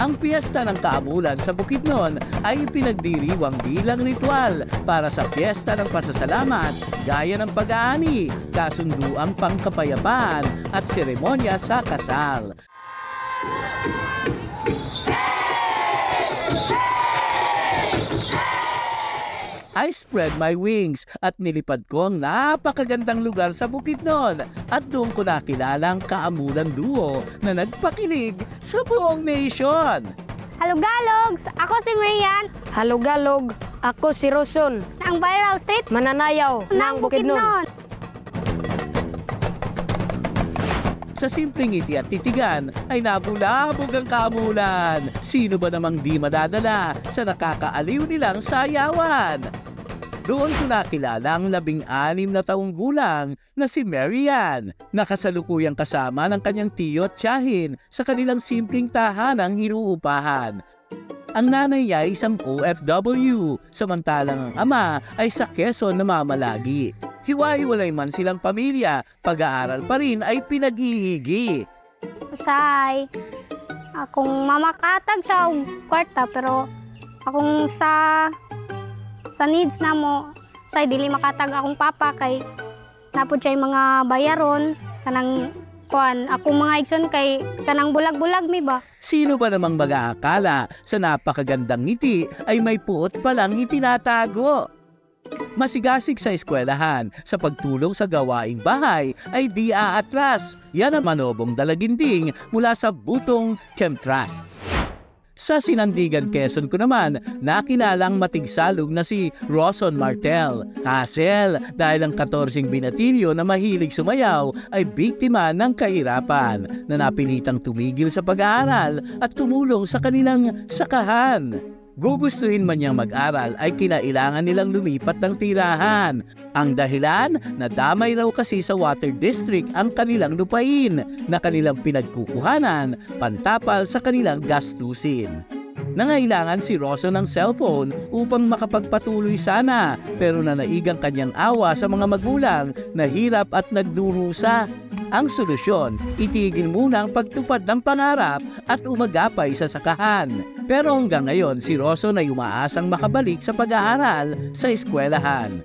Ang piyesta ng Kaamulan sa Bukidnon ay pinagdiriwang bilang ritual para sa piyesta ng pasasalamat gaya ng pag-aani, kasunduang pangkapayapaan at seremonya sa kasal. I spread my wings at nilipad ko ang napakagandang lugar sa Bukidnon at doon ko nakilala ang Kaamulan Duo na nagpakilig sa buong nation. Halugalogs! Ako si Marian. Halugalog! Ako si Roson. Ang viral street Mananayaw ng Bukidnon. Sa simpleng ngiti at titigan ay nabulabog ang Kaamulan. Sino ba namang di madadala sa nakakaaliw nilang sayawan? Doon ko nakilala ang 16 na taong gulang na si Marian, nakasalukuyang kasama ng kanyang tiyo at tiyahin sa kanilang simpleng tahanang inuupahan. Ang nanay niya ay isang OFW, samantalang ang ama ay sa Quezon na mamalagi. Hiwa-hiwalay man silang pamilya, pag-aaral pa rin ay pinag-iigi. Say, akong mamakatag siya og kwarta pero akong sa needs na mo, say dili makatag akong papa kay napod siya mga bayaron kanang kuan akong mga igsoon kay kanang bulag-bulag mi ba. Sino ba namang mag-aakala sa napakagandang ngiti ay may puot palang itinatago? Masigasig sa eskwelahan, sa pagtulong sa gawaing bahay ay di aatras. Yan ang manobong dalaginding mula sa Butong Chemtrust. Sa Sinandigan, Quezon ko naman, nakilalang matigsalog na si Roson Martel. Hassel dahil ang 14 binatilyo na mahilig sumayaw ay biktima ng kahirapan na napilitang tumigil sa pag-aaral at tumulong sa kanilang sakahan. Gugustuhin man niyang mag-aral ay kinailangan nilang lumipat ng tirahan. Ang dahilan, nadamay raw kasi sa Water District ang kanilang lupain na kanilang pinagkukuhanan pantapal sa kanilang gastusin. Nangailangan si Rosso ng cellphone upang makapagpatuloy sana pero nanaigang kanyang awa sa mga magulang na hirap at nagdurusa. Ang solusyon, itigil muna ang pagtupad ng pangarap at umagapay sa sakahan. Pero hanggang ngayon, si Rosso ay umaasang makabalik sa pag-aaral sa eskwelahan.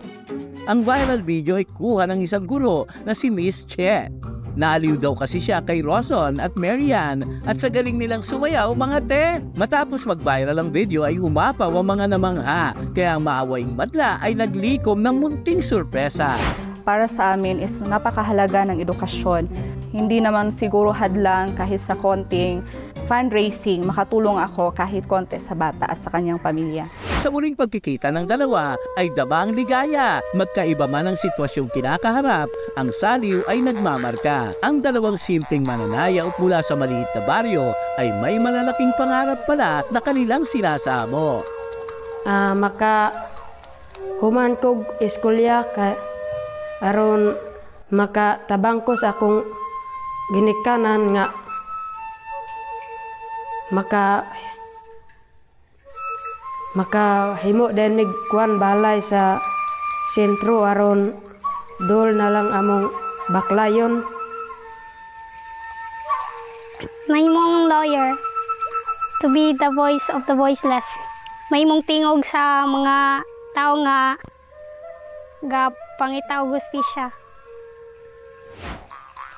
Ang viral video ay kuha ng isang guro na si Miss Che. Naaliw daw kasi siya kay Roson at Marian at sa galing nilang sumayaw mga te. Matapos mag-viral ang video ay umapaw ang mga namangha, kaya ang maawaing madla ay naglikom ng munting sorpresa. Para sa amin is napakahalaga ng edukasyon. Hindi naman siguro hadlang kahit sa konting fundraising, makatulong ako kahit konti sa bata at sa kanyang pamilya. Sa muling pagkikita ng dalawa ay damang ligaya. Magkaiba man ang sitwasyong kinakaharap, ang saliw ay nagmamarka. Ang dalawang simpleng mananayaw mula sa maliit na baryo ay may malalaking pangarap pala na kanilang sinasamo. Maka human kog eskolya ka aron makatabang ko sa akong ginikanan nga makahimo din kuan balay sa sentro aron dol na lang among baklayon. Mahimong lawyer to be the voice of the voiceless. Mahimong tingog sa mga tao nga pangitaw gustisya.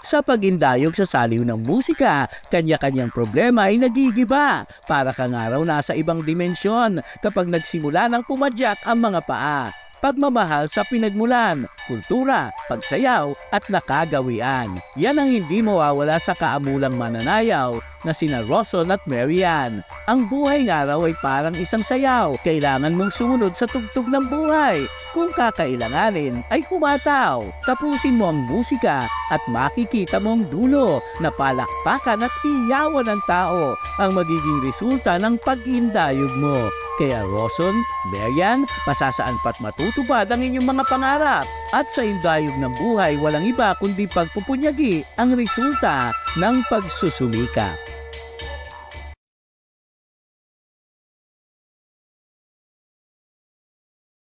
Sa pagindayog sa saliw ng musika, kanya-kanyang problema ay nagigiba. Para kang araw nasa ibang dimensyon kapag nagsimula ng pumadyak ang mga paa. Pagmamahal sa pinagmulan, kultura, pagsayaw at nakagawian. Yan ang hindi mawawala sa kaamulang mananayaw na sina Roson at Marian. Ang buhay ng araw ay parang isang sayaw. Kailangan mong sumunod sa tugtog ng buhay. Kung kakailanganin ay humataw. Tapusin mo ang musika at makikita mo ang dulo na palakpakan at hiyawan ng tao ang magiging resulta ng pag-indayog mo. Kaya Roson, Marian, masasaan pa't matutupad ang inyong mga pangarap. At sa indayog ng buhay, walang iba kundi pagpupunyagi ang resulta ng pagsusumikap.